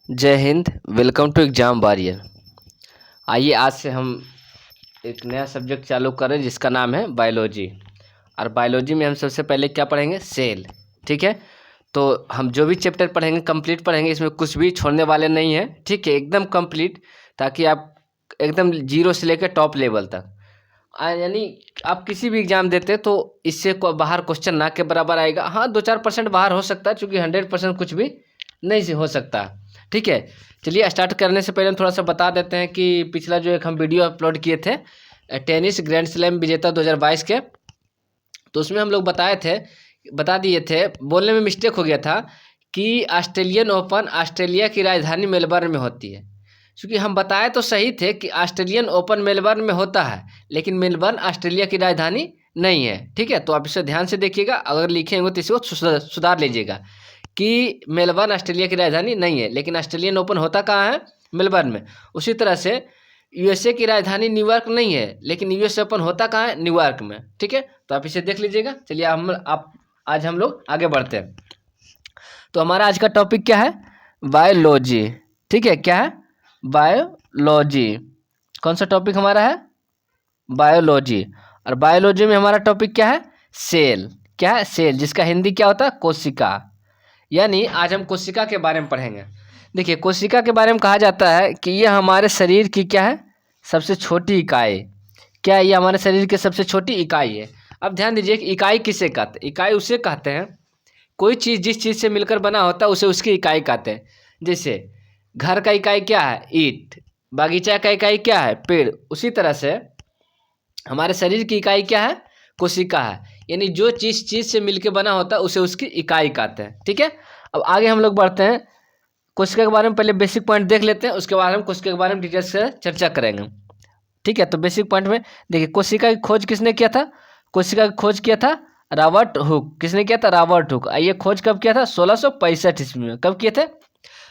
जय हिंद। Welcome to Exam Warrior. आइए आज से हम एक नया सब्जेक्ट चालू करें जिसका नाम है बायोलॉजी। और बायोलॉजी में हम सबसे पहले क्या पढ़ेंगे? सेल। ठीक है, तो हम जो भी चैप्टर पढ़ेंगे कंप्लीट पढ़ेंगे, इसमें कुछ भी छोड़ने वाले नहीं हैं। ठीक है, एकदम कंप्लीट, ताकि आप एकदम जीरो से लेकर टॉप लेवल तक यानी आप किसी भी एग्जाम देते तो इससे बाहर क्वेश्चन ना के बराबर आएगा। हाँ, 2-4% बाहर हो सकता है, क्योंकि 100% कुछ भी नहीं से हो सकता। ठीक है, चलिए स्टार्ट करने से पहले हम थोड़ा सा बता देते हैं कि पिछला जो एक हम वीडियो अपलोड किए थे टेनिस ग्रैंड स्लैम विजेता 2022 के, तो उसमें हम लोग बता दिए थे, बोलने में मिस्टेक हो गया था कि ऑस्ट्रेलियन ओपन ऑस्ट्रेलिया की राजधानी मेलबर्न में होती है। क्योंकि हम बताए तो सही थे कि ऑस्ट्रेलियन ओपन मेलबर्न में होता है, लेकिन मेलबर्न ऑस्ट्रेलिया की राजधानी नहीं है। ठीक है, तो आप इसे ध्यान से देखिएगा, अगर लिखेंगे तो इसको सुधार लीजिएगा कि मेलबर्न ऑस्ट्रेलिया की राजधानी नहीं है, लेकिन ऑस्ट्रेलियन ओपन होता कहाँ है? मेलबर्न में। उसी तरह से यूएसए की राजधानी न्यूयॉर्क नहीं है, लेकिन यूएस ओपन होता कहाँ है? न्यूयॉर्क में। ठीक है, तो आप इसे देख लीजिएगा। चलिए आज हम लोग आगे बढ़ते हैं। तो हमारा आज का टॉपिक क्या है? बायोलॉजी। ठीक है, क्या है? बायोलॉजी। कौन सा टॉपिक हमारा है? बायोलॉजी। और बायोलॉजी में हमारा टॉपिक क्या है? सेल। क्या है? सेल, जिसका हिंदी क्या होता है? कोशिका। यानी आज हम कोशिका के बारे में पढ़ेंगे। देखिए, कोशिका के बारे में कहा जाता है कि यह हमारे शरीर की क्या है? सबसे छोटी इकाई। क्या है? ये हमारे शरीर की सबसे छोटी इकाई है। अब ध्यान दीजिए कि इकाई किसे कहते हैं? इकाई उसे कहते हैं, कोई चीज़ जिस चीज़ से मिलकर बना होता है उसे उसकी इकाई कहते हैं। जैसे घर का इकाई क्या है? ईंट। बागीचा का इकाई क्या है? पेड़। उसी तरह से हमारे शरीर की इकाई क्या है? कोशिका है। यानी जो चीज़ से मिलकर बना होता है उसे उसकी इकाई कहते हैं। ठीक है, अब आगे हम लोग बढ़ते हैं। कोशिका के बारे में पहले बेसिक पॉइंट देख लेते हैं, उसके बाद हम कोशिका के बारे में डिटेल्स से चर्चा करेंगे। ठीक है, तो बेसिक पॉइंट में देखिए, कोशिका की खोज किसने किया था? कोशिका की खोज किया था रॉबर्ट हुक। किसने किया था? Robert Hooke. ये खोज कब किया था? 1665 ईस्वी में। कब किए थे?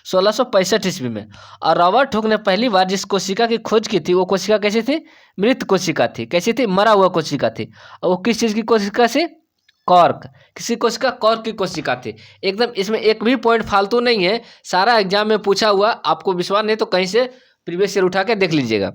1665 ईस्वी में। और रॉबर्ट हुक ने पहली बार जिस कोशिका की खोज की थी, वो कोशिका कैसी थी? मृत कोशिका थी। कैसी थी? मरा हुआ कोशिका थी। और वो किस चीज़ की कोशिका से? कॉर्क। किसी कोशिका? कॉर्क की कोशिका थी। एकदम इसमें एक भी पॉइंट फालतू नहीं है, सारा एग्जाम में पूछा हुआ। आपको विश्वास नहीं तो कहीं से प्रीवियस ईयर उठा के देख लीजिएगा।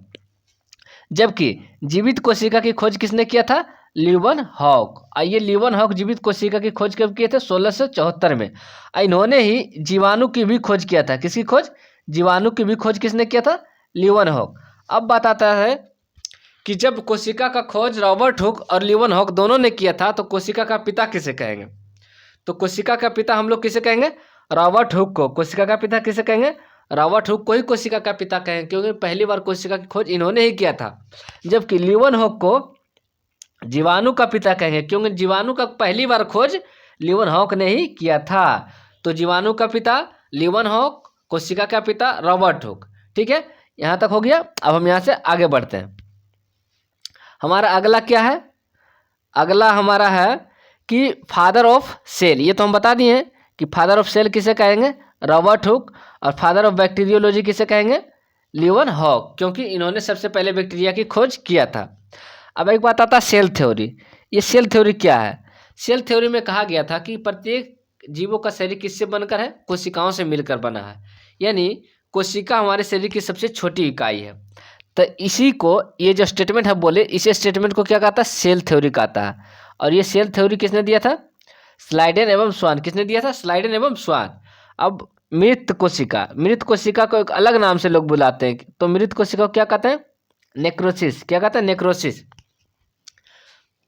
जबकि जीवित कोशिका की खोज किसने किया था? ल्यूवन हॉक। ये ल्यूवन हॉक जीवित कोशिका की खोज कब किए थे? 1674 में। इन्होंने ही जीवाणु की भी खोज किया था। किसकी खोज? जीवाणु की भी खोज किसने किया था? ल्यूवन हॉक। अब बात आता है कि जब कोशिका का खोज रॉबर्ट हुक और ल्यूवन हॉक दोनों ने किया था, तो कोशिका का पिता किसे कहेंगे? तो कोशिका का पिता हम लोग किसे कहेंगे? रॉबर्ट हुक को। कोशिका का पिता किसे कहेंगे? रॉबर्ट हुक को ही कोशिका का पिता कहेंगे, क्योंकि पहली बार कोशिका की खोज इन्होंने ही किया था। जबकि ल्यूवन हॉक को जीवाणु का पिता कहेंगे, क्योंकि जीवाणु का पहली बार खोज ल्यूवन हॉक ने ही किया था। तो जीवाणु का पिता ल्यूवन हॉक, कोशिका का पिता रॉबर्ट हुक। ठीक है, यहाँ तक हो गया। अब हम यहाँ से आगे बढ़ते हैं। हमारा अगला क्या है? अगला हमारा है कि फादर ऑफ सेल। ये तो हम बता दिए हैं कि फादर ऑफ सेल किसे कहेंगे? Robert Hooke. और फादर ऑफ बैक्टीरियोलॉजी किसे कहेंगे? ल्यूवन हॉक, क्योंकि इन्होंने सबसे पहले बैक्टीरिया की खोज किया था। अब एक बात आता है सेल थ्योरी। ये सेल थ्योरी क्या है? सेल थ्योरी में कहा गया था कि प्रत्येक जीवों का शरीर किससे बनकर है? कोशिकाओं से मिलकर बना है। यानी कोशिका हमारे शरीर की सबसे छोटी इकाई है। तो इसी को, ये जो स्टेटमेंट हम बोले, इसी स्टेटमेंट को क्या कहता है? सेल थ्योरी कहता है। और ये सेल थ्योरी किसने दिया था? स्लाइडेन एवं स्वान। किसने दिया था? स्लाइडेन एवं स्वान। अब मृत कोशिका को एक अलग नाम से लोग बुलाते हैं। तो मृत कोशिका को क्या कहते हैं? नेक्रोसिस। क्या कहते हैं? नेक्रोसिस।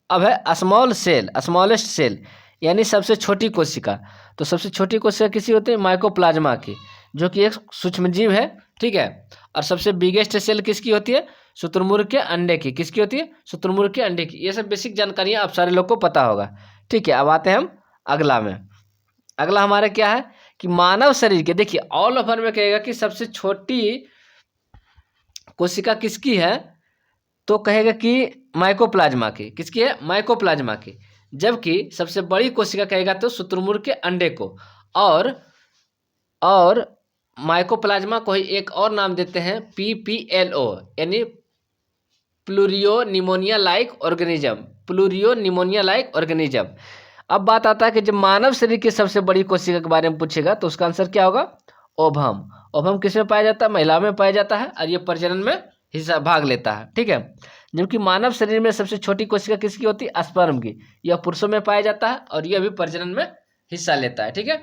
अब है स्मॉल सेल, स्मॉलेस्ट सेल, यानी सबसे छोटी कोशिका। तो सबसे छोटी कोशिका किसी होती है? माइकोप्लाज्मा की, जो कि एक सूक्ष्मजीव है। ठीक है, और सबसे बिगेस्ट सेल किसकी होती है? शुतुरमुर्ग के अंडे की। किसकी होती है? शुतुरमुर्ग के अंडे की। ये सब बेसिक जानकारियाँ आप सारे लोग को पता होगा। ठीक है, अब आते हैं हम अगला में। अगला हमारा क्या है कि मानव शरीर के, देखिए ऑल ओवर में कहेगा कि सबसे छोटी कोशिका किसकी है, तो कहेगा कि माइकोप्लाज्मा की। किसकी है? माइकोप्लाज्मा की। जबकि सबसे बड़ी कोशिका कहेगा तो शुतुरमुर्ग के अंडे को। और माइकोप्लाज्मा को ही एक और नाम देते हैं PPLO, यानी pleuro pneumonia like organism. Pleuro pneumonia like organism. अब बात आता है कि जब मानव शरीर की सबसे बड़ी कोशिका के बारे में पूछेगा तो उसका आंसर क्या होगा? ओवम। ओवम किस में पाया जाता है? महिला में पाया जाता है और ये प्रजनन में हिस्सा भाग लेता है, ठीक है। जबकि मानव शरीर में सबसे छोटी कोशिका किसकी होती है? स्पर्म की। यह पुरुषों में पाया जाता है और यह भी प्रजनन में हिस्सा लेता है, ठीक है।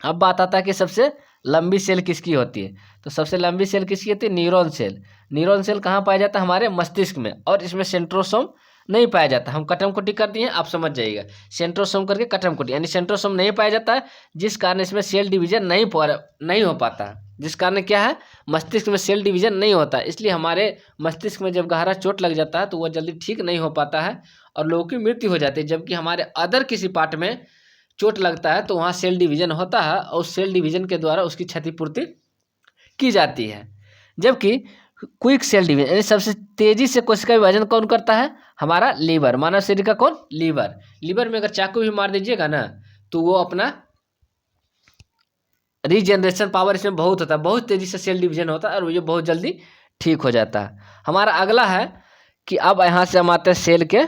अब बात आता है कि सबसे लंबी सेल किसकी होती है। तो सबसे लंबी सेल किसकी होती है? Neuron cell. न्यूरॉन सेल कहाँ पाया जाता है? हमारे मस्तिष्क में, और इसमें सेंट्रोसोम नहीं पाया जाता। हम कटम कुटी कर दिए, आप समझ जाइएगा। सेंट्रोसोम करके कटम कुटी, यानी सेंट्रोसोम नहीं पाया जाता है, जिस कारण इसमें सेल डिवीजन नहीं हो पाता है। जिस कारण क्या है? मस्तिष्क में सेल डिवीजन नहीं होता, इसलिए हमारे मस्तिष्क में जब गहरा चोट लग जाता है तो वह जल्दी ठीक नहीं हो पाता है और लोगों की मृत्यु हो जाती है। जबकि हमारे अदर किसी पार्ट में चोट लगता है तो वहाँ सेल डिवीजन होता है और उस सेल डिवीजन के द्वारा उसकी क्षतिपूर्ति की जाती है। जबकि क्विक सेल डिवीजन, यानी सबसे तेजी से कोशिका विभाजन कौन करता है? हमारा लीवर। मानव शरीर का कौन? लीवर। लीवर में अगर चाकू भी मार दीजिएगा ना तो वो अपना रीजनरेशन पावर इसमें बहुत होता है, बहुत तेजी से सेल डिवीजन होता है और ये बहुत जल्दी ठीक हो जाता है। हमारा अगला है कि अब यहाँ से हम आते हैं सेल के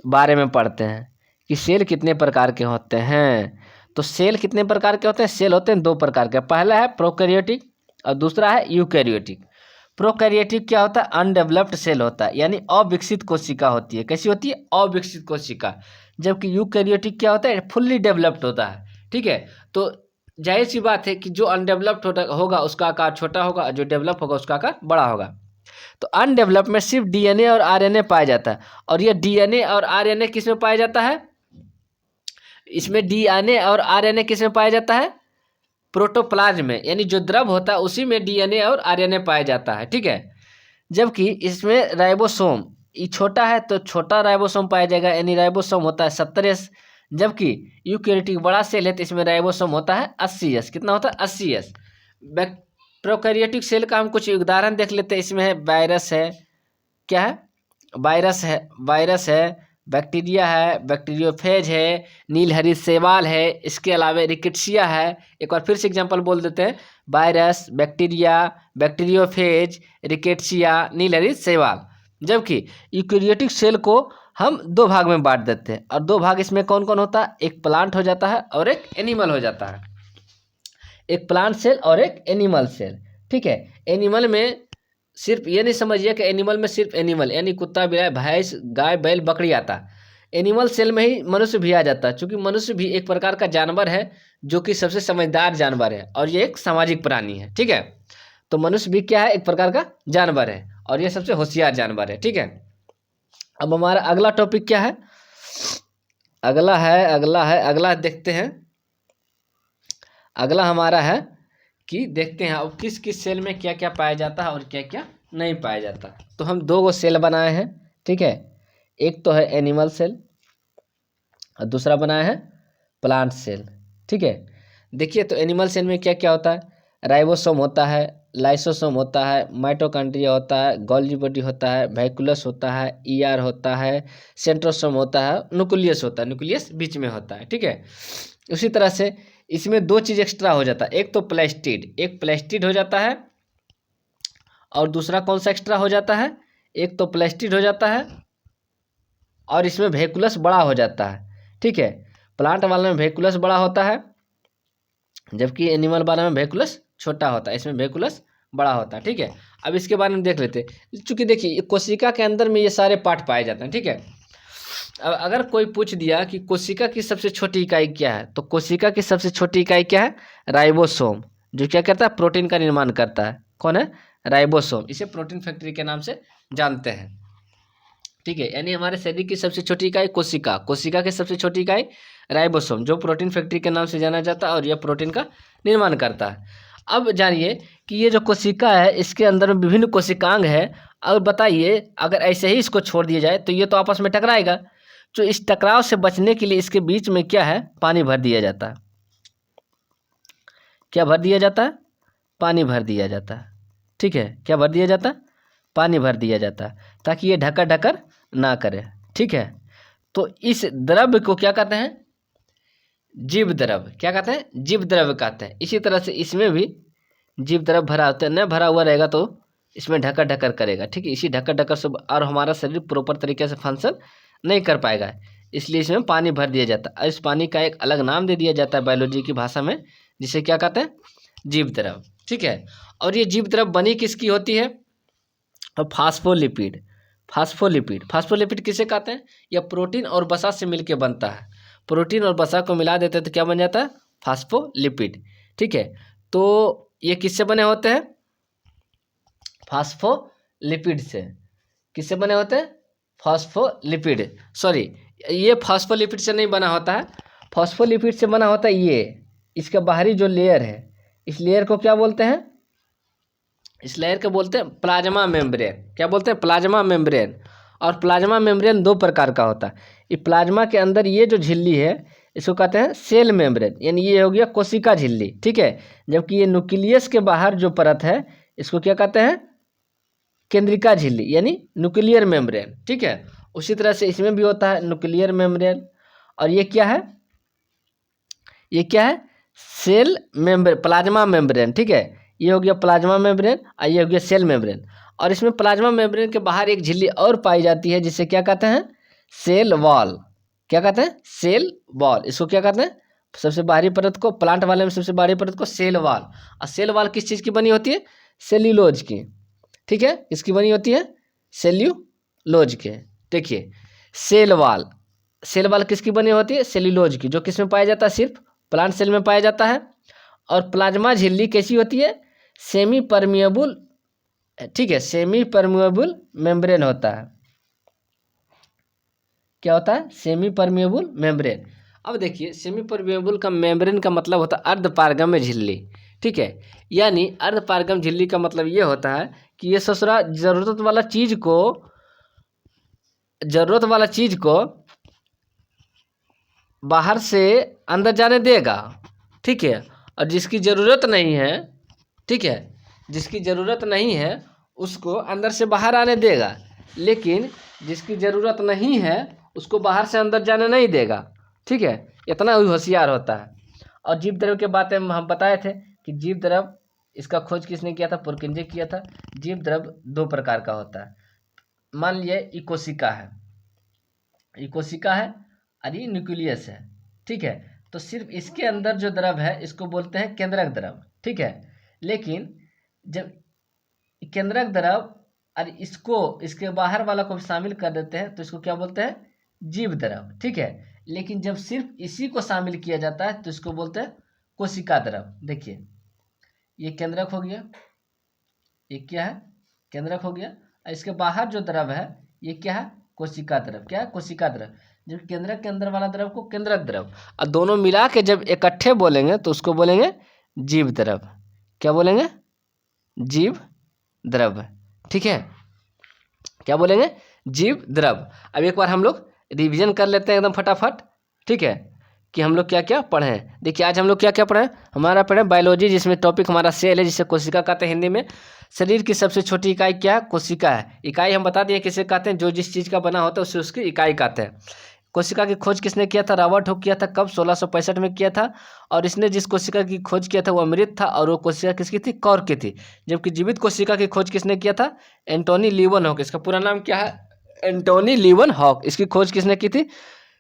बारे में पढ़ते हैं कि सेल कितने प्रकार के होते हैं। तो सेल कितने प्रकार के होते हैं? सेल होते हैं दो प्रकार के। पहला है प्रोकैरियोटिक और दूसरा है यूकैरियोटिक। प्रोकैरियोटिक क्या होता है? अनडेवलप्ड सेल होता है, यानी अविकसित कोशिका होती है। कैसी होती है? अविकसित कोशिका। जबकि यूकैरियोटिक क्या होता है? फुल्ली डेवलप्ड होता है, ठीक है। तो जाहिर सी बात है कि जो अनडेवलप्ड होगा उसका आकार छोटा होगा और जो डेवलप होगा उसका आकार बड़ा होगा। तो अनडेवलप में सिर्फ डीएनए और आरएनए पाया जाता है, और ये डीएनए और आरएनए किस में पाया जाता है? इसमें डीएनए और आरएनए किस में पाया जाता है? प्रोटोप्लाज्म में, यानी जो द्रव होता है उसी में डीएनए और आरएनए पाया जाता है, ठीक है। जबकि इसमें राइबोसोम ये छोटा है तो छोटा राइबोसोम पाया जाएगा, यानी राइबोसोम होता है 70S। जबकि यूकैरियोटिक बड़ा सेल है तो इसमें राइबोसोम होता है 80S। कितना होता है? 80S। प्रोकैरियोटिक सेल का हम कुछ उदाहरण देख लेते हैं। इसमें है वायरस है, क्या है? वायरस है, बैक्टीरिया है, बैक्टीरियोफेज है, नीलहरी शैवाल है, इसके अलावा रिकेट्सिया है। एक बार फिर से एग्जांपल बोल देते हैं, वायरस, बैक्टीरिया, बैक्टीरियोफेज, रिकेट्सिया, नीलहरी शैवाल। जबकि यूकैरियोटिक सेल को हम दो भाग में बांट देते हैं, और दो भाग इसमें कौन कौन होता है? एक प्लांट हो जाता है और एक एनिमल हो जाता है। एक प्लांट सेल और एक एनिमल सेल, ठीक है। एनिमल में सिर्फ ये नहीं समझिए कि एनिमल में सिर्फ एनिमल यानी कुत्ता, बिलाई, भैंस, गाय, बैल, बकरी आता है। एनिमल सेल में ही मनुष्य भी आ जाता है, क्योंकि मनुष्य भी एक प्रकार का जानवर है जो कि सबसे समझदार जानवर है और ये एक सामाजिक प्राणी है, ठीक है। तो मनुष्य भी क्या है? एक प्रकार का जानवर है और ये सबसे होशियार जानवर है, ठीक है। अब हमारा अगला टॉपिक क्या है? अगला देखते हैं। अगला हमारा है कि देखते हैं अब किस किस सेल में क्या क्या पाया जाता है और क्या क्या नहीं पाया जाता। तो हम दो गो सेल बनाए हैं, ठीक है। एक तो है एनिमल सेल और दूसरा बनाया है प्लांट सेल, ठीक है। देखिए तो एनिमल सेल में क्या क्या होता है? राइबोसोम होता है, लाइसोसोम होता है, माइटोकॉन्ड्रिया होता है, गोल्गी बॉडी होता है, वैक्यूलस होता है, ईआर होता है, सेंट्रोसोम होता है, न्यूक्लियस होता है, न्यूक्लियस बीच में होता है, ठीक है। उसी तरह से इसमें दो चीज़ एक्स्ट्रा हो जाता है, एक तो प्लास्टिड, एक प्लास्टिड हो जाता है और दूसरा कौन सा एक्स्ट्रा हो जाता है? एक तो प्लास्टिड हो जाता है और इसमें वैक्यूलस बड़ा हो जाता है, ठीक है। प्लांट वाले में वैक्यूलस बड़ा होता है जबकि एनिमल वाले में वैक्यूलस छोटा होता है, इसमें वैक्यूलस बड़ा होता है, ठीक है। अब इसके बारे में देख लेते हैं। चूँकि देखिए कोशिका के अंदर में ये सारे पार्ट पाए जाते हैं, ठीक है। अब अगर कोई पूछ दिया कि कोशिका की सबसे छोटी इकाई क्या है, तो कोशिका की सबसे छोटी इकाई क्या है? राइबोसोम, जो क्या करता है? प्रोटीन का निर्माण करता है। कौन है? राइबोसोम। इसे प्रोटीन फैक्ट्री के नाम से जानते हैं, ठीक है। यानी हमारे शरीर की सबसे छोटी इकाई कोशिका, कोशिका की सबसे छोटी इकाई राइबोसोम, जो प्रोटीन फैक्ट्री के नाम से जाना जाता है और यह प्रोटीन का निर्माण करता है। अब जानिए कि ये जो कोशिका है इसके अंदर में विभिन्न कोशिकांग है, और बताइए अगर ऐसे ही इसको छोड़ दिया जाए तो ये तो आपस में टकराएगा। तो इस टकराव से बचने के लिए इसके बीच में क्या है? पानी भर दिया जाता है। क्या भर दिया जाता है? पानी भर दिया जाता है, ठीक है। क्या भर दिया जाता है? पानी भर दिया जाता है, ताकि ये ढकर ढकर ना करे, ठीक है। तो इस द्रव्य को क्या कहते हैं? जीव द्रव। क्या कहते हैं? जीव द्रव कहते हैं। इसी तरह से इसमें भी जीव द्रव भरा होता है, न भरा हुआ रहेगा तो इसमें ढकर ढकर करेगा, ठीक है। इसी ढकर ढकर से और हमारा शरीर प्रॉपर तरीके से फंक्शन नहीं कर पाएगा, इसलिए इसमें पानी भर दिया जाता है। इस पानी का एक अलग नाम दे दिया जाता है बायोलॉजी की भाषा में, जिसे क्या कहते हैं? जीव द्रव, ठीक है। और ये जीव द्रव बनी किसकी होती है? और फास्फोलिपिड। फास्फोलिपिड किसे कहते हैं? यह प्रोटीन और वसा से मिलकर बनता है। प्रोटीन और वसा को मिला देते हैं तो क्या बन जाता है? फास्फोलिपिड, ठीक है। तो ये किससे बने होते हैं? फास्फोलिपिड से। किससे बने होते हैं? फास्फोलिपिड, सॉरी, ये फास्फोलिपिड से नहीं बना होता है। फास्फोलिपिड से बना होता है ये, इसका बाहरी जो लेयर है, इस लेयर को क्या बोलते हैं? इस लेयर को बोलते हैं प्लाज्मा मेम्ब्रेन। क्या बोलते हैं? Plasma membrane. और प्लाज्मा मेम्ब्रेन दो प्रकार का होता है। ये प्लाज्मा के अंदर ये जो झिल्ली है इसको कहते हैं सेल मेम्ब्रेन, यानी ये हो गया कोशिका झिल्ली, ठीक है। जबकि ये न्यूक्लियस के बाहर जो परत है इसको क्या कहते हैं? केंद्रिका झिल्ली, यानी न्यूक्लियर मेम्ब्रेन, ठीक है। उसी तरह से इसमें भी होता है न्यूक्लियर मेम्ब्रेन। और ये क्या है? ये क्या है? सेल मेम्ब्रेन, प्लाज्मा मेम्ब्रेन, ठीक है। ये हो गया प्लाज्मा मेम्ब्रेन और ये हो गया सेल मेम्ब्रेन। और इसमें प्लाज्मा मेम्ब्रेन के बाहर एक झिल्ली और पाई जाती है जिसे क्या कहते हैं? Cell wall. क्या कहते हैं? Cell wall. इसको क्या कहते हैं? सबसे बाहरी परत को, प्लांट वाले में सबसे बाहरी परत को सेल वॉल। और सेल वॉल किस चीज़ की बनी होती है? सेल्यूलोज की, ठीक है। किसकी बनी होती है? सेल्यूलोज के। देखिए सेल वॉल किसकी बनी होती है? सेल्यूलोज की, जो किस में पाया जाता है? सिर्फ प्लांट सेल में पाया जाता है। और प्लाज्मा झिल्ली कैसी होती है? सेमी परमिएबल, ठीक है, सेमी परमिएबल मेम्ब्रेन होता है। क्या होता है? Semi permeable membrane. अब देखिए सेमी परमिएबल का मेम्ब्रेन का मतलब होता है अर्धपारगम्य झिल्ली, ठीक है। यानी अर्धपारगम्य झिल्ली का मतलब ये होता है कि ये ससुरा जरूरत वाला चीज को बाहर से अंदर जाने देगा, ठीक है। और जिसकी ज़रूरत नहीं है, ठीक है, जिसकी ज़रूरत नहीं है उसको अंदर से बाहर आने देगा, लेकिन जिसकी ज़रूरत नहीं है उसको बाहर से अंदर जाने नहीं देगा, ठीक है। इतना ही होशियार होता है। और जीव द्रव के बारे में हम बताए थे कि जीव द्रव, इसका खोज किसने किया था? पुरकिंजे किया था। जीव द्रव दो प्रकार का होता है। मान लिया ये कोशिका है और ये न्यूक्लियस है, ठीक है। तो सिर्फ इसके अंदर जो द्रव है इसको बोलते हैं केंद्रक द्रव, ठीक है। लेकिन जब केंद्रक द्रव और इसके बाहर वाला को शामिल कर देते हैं तो इसको क्या बोलते हैं? जीव द्रव, ठीक है। लेकिन जब सिर्फ इसी को शामिल किया जाता है तो इसको बोलते हैं कोशिका द्रव। देखिए ये केंद्रक हो गया, ये क्या है? केंद्रक हो गया। और इसके बाहर जो द्रव है ये क्या है? कोशिका द्रव। क्या है? कोशिका द्रव। जब केंद्रक के अंदर वाला द्रव को केंद्रक द्रव, और दोनों मिला के जब इकट्ठे बोलेंगे तो उसको बोलेंगे जीव द्रव। क्या बोलेंगे? जीव द्रव, ठीक है। क्या बोलेंगे? जीव द्रव। अब एक बार हम लोग रिवीजन कर लेते हैं एकदम फटाफट, ठीक है, कि हम लोग क्या क्या पढ़े हैं। देखिए आज हम लोग क्या क्या पढ़े हैं। हमारा पढ़े बायोलॉजी, जिसमें टॉपिक हमारा सेल है, जिसे कोशिका कहते हैं हिंदी में। शरीर की सबसे छोटी इकाई क्या है? कोशिका है। इकाई हम बता दिए किसे कहते हैं? जो जिस चीज़ का बना होता है उसे उसकी इकाई कहते हैं। कोशिका की खोज किसने किया था? रॉबर्ट हुक किया था। कब? 1665 में किया था। और इसने जिस कोशिका की खोज किया था वो अमृत था, और वो कोशिका किसकी थी? कॉर्क की थी। जबकि जीवित कोशिका की खोज किसने किया था? एंटोनी लीवन-हॉक। इसका पूरा नाम क्या है? एंटोनी लीवन-हॉक। इसकी खोज किसने की थी?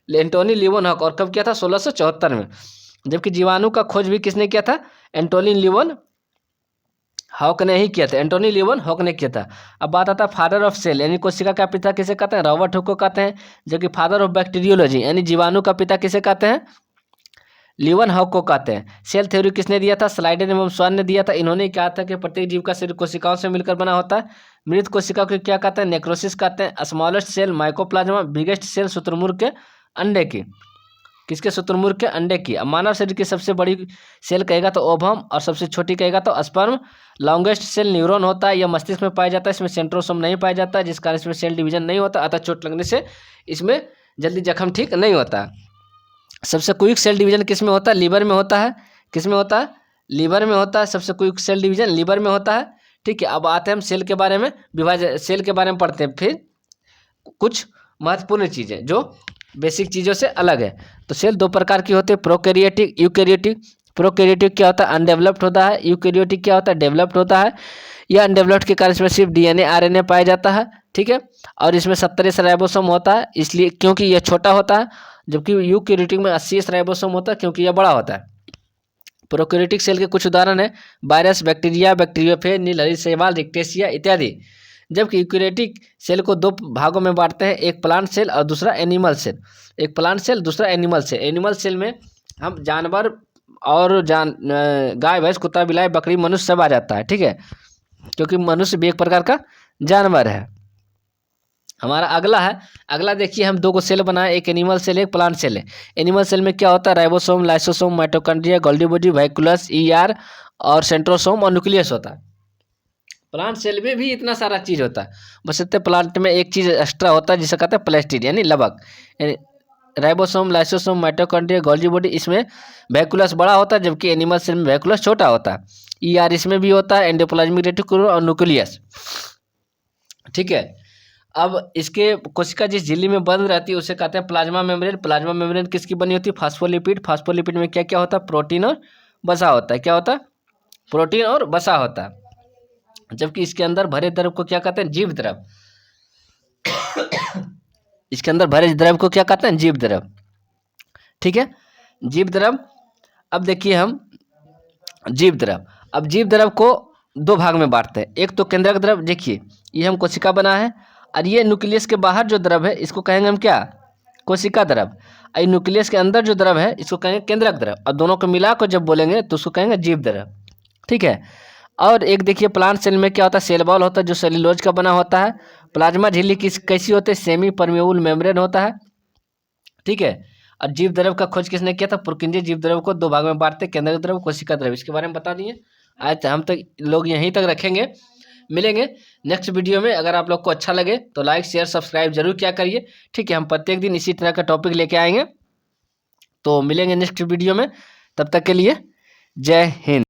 एंटोनी लीवन-हॉक। और कब किया था? 1674 में। जबकि जीवाणु का खोज भी किसने किया था? एंटोनी लीवन-हॉक ने ही किया था। एंटोनी लीवन-हॉक ने किया था। अब बात आता है फादर ऑफ सेल, यानी कोशिका का पिता किसे कहते हैं? रॉबर्ट हुक को कहते हैं। जबकि फादर ऑफ बैक्टीरियोलॉजी, यानी जीवाणु का पिता किसे कहते हैं? लीवन-हॉक को कहते हैं। सेल थ्योरी किसने दिया था? स्लाइडेन एवं स्वान ने दिया था। इन्होंने कहा था कि प्रत्येक जीव का शरीर कोशिकाओं से मिलकर बना होता है। मृत कोशिका को क्या कहते हैं? नेक्रोसिस कहते हैं। Smallest cell mycoplasma, biggest cell शुतुरमुर्ग के अंडे की। किसके? शुतुरमुर्ग के अंडे की। अब मानव शरीर की सबसे बड़ी सेल कहेगा तो ओवम, और सबसे छोटी कहेगा तो स्पर्म। लॉन्गेस्ट सेल न्यूरॉन होता है। यह मस्तिष्क में पाया जाता है। इसमें सेंट्रोसोम नहीं पाया जाता है, जिस कारण इसमें सेल डिवीजन नहीं होता, अतः चोट लगने से इसमें जल्दी जख्म ठीक नहीं होता। सबसे क्विक सेल डिवीजन किस में होता है? लीवर में होता है। किस में होता है? लीवर में होता है। सबसे क्विक सेल डिवीजन लीवर में होता है, ठीक है। अब आते हैं हम सेल के बारे में, विभाजन सेल के बारे में पढ़ते हैं। फिर कुछ महत्वपूर्ण चीज़ें जो बेसिक चीज़ों से अलग है। तो सेल दो प्रकार की होती है, प्रोकैरियोटिक, यूकैरियोटिक। प्रोकैरियोटिक क्या होता है? अनडेवलप्ड होता है। यूकैरियोटिक क्या होता है? डेवलप्ड होता है। यह अनडेवलप्ड के कारण इसमें सिर्फ डीएनए आरएनए पाया जाता है, ठीक है। और इसमें 70 राइबोसोम होता है, इसलिए क्योंकि यह छोटा होता है। जबकि यूकैरियोटिक में 80 राइबोसोम होता है, क्योंकि यह बड़ा होता है। प्रोकैरियोटिक सेल के कुछ उदाहरण है वायरस, बैक्टीरिया, बैक्टीरियोफेज, नीलहरी शैवाल, रिक्टेशिया इत्यादि। जबकि यूकेरियोटिक सेल को दो भागों में बांटते हैं, एक प्लांट सेल और दूसरा एनिमल सेल। एक प्लांट सेल, दूसरा एनिमल सेल। एनिमल सेल में हम जानवर और गाय, भैंस, कुत्ता, बिलाई, बकरी, मनुष्य सब आ जाता है, ठीक है, क्योंकि मनुष्य भी एक प्रकार का जानवर है। हमारा अगला देखिए, हम दो को सेल बनाए, एक एनिमल सेल, एक प्लांट सेल है। एनिमल सेल में क्या होता है, ribosome, lysosome, mitochondria, Golgi body, vacuoles, ER और सेंट्रोसोम और न्यूक्लियस होता है। प्लांट सेल में भी इतना सारा चीज होता है, बस इतने प्लांट में एक चीज एक्स्ट्रा होता है जिसे कहते हैं प्लास्टिड यानी लबक। Ribosome, lysosome, mitochondria, Golgi body, इसमें वैक्यूलस बड़ा होता है, जबकि एनिमल सेल में वैक्यूलस छोटा होता है। ईआर इसमें भी होता है, एंडोप्लाज्मिक रेटिकुलम और न्यूक्लियस, ठीक है। अब इसके कोशिका जिस झिल्ली में बंद रहती है उसे कहते हैं प्लाज्मा मेम्ब्रेन। प्लाज्मा मेम्ब्रेन किसकी बनी होती है, फास्फोलिपिड। फास्फोलिपिड में क्या क्या होता है, प्रोटीन और वसा होता है। क्या होता है, प्रोटीन और वसा होता है। जबकि इसके अंदर भरे द्रव को क्या कहते हैं, जीव द्रव। इसके अंदर भरे द्रव को क्या कहते हैं, जीव द्रव, ठीक है, जीव द्रव। अब देखिए हम जीव द्रव, अब जीव द्रव को दो भाग में बांटते हैं, एक तो केंद्रक द्रव, देखिए ये हम कोशिका बना है, और ये न्यूक्लियस के बाहर जो द्रव है इसको कहेंगे हम क्या, कोशिका द्रव। और न्यूक्लियस के अंदर जो द्रव है इसको कहेंगे केंद्रक द्रव, और दोनों को मिलाकर जब बोलेंगे तो उसको कहेंगे जीव द्रव, ठीक है। और एक देखिए प्लांट सेल में क्या होता है, सेल वॉल होता है जो सेल्यूलोज का बना होता है। प्लाज्मा झिल्ली कैसी होती है, सेमी परमेबल मेम्ब्रेन होता है, ठीक है। और जीव द्रव का खोज किसने किया था, पुरकिंजे। जीव द्रव को दो भाग में बांटते, केंद्रक द्रव, कोशिका द्रव। इसके बारे में बता दिए। आज हम तक लोग यहीं तक रखेंगे, मिलेंगे नेक्स्ट वीडियो में। अगर आप लोग को अच्छा लगे तो लाइक, शेयर, सब्सक्राइब जरूर क्या करिए, ठीक है। हम प्रत्येक दिन इसी तरह का टॉपिक लेके आएंगे, तो मिलेंगे नेक्स्ट वीडियो में। तब तक के लिए जय हिंद।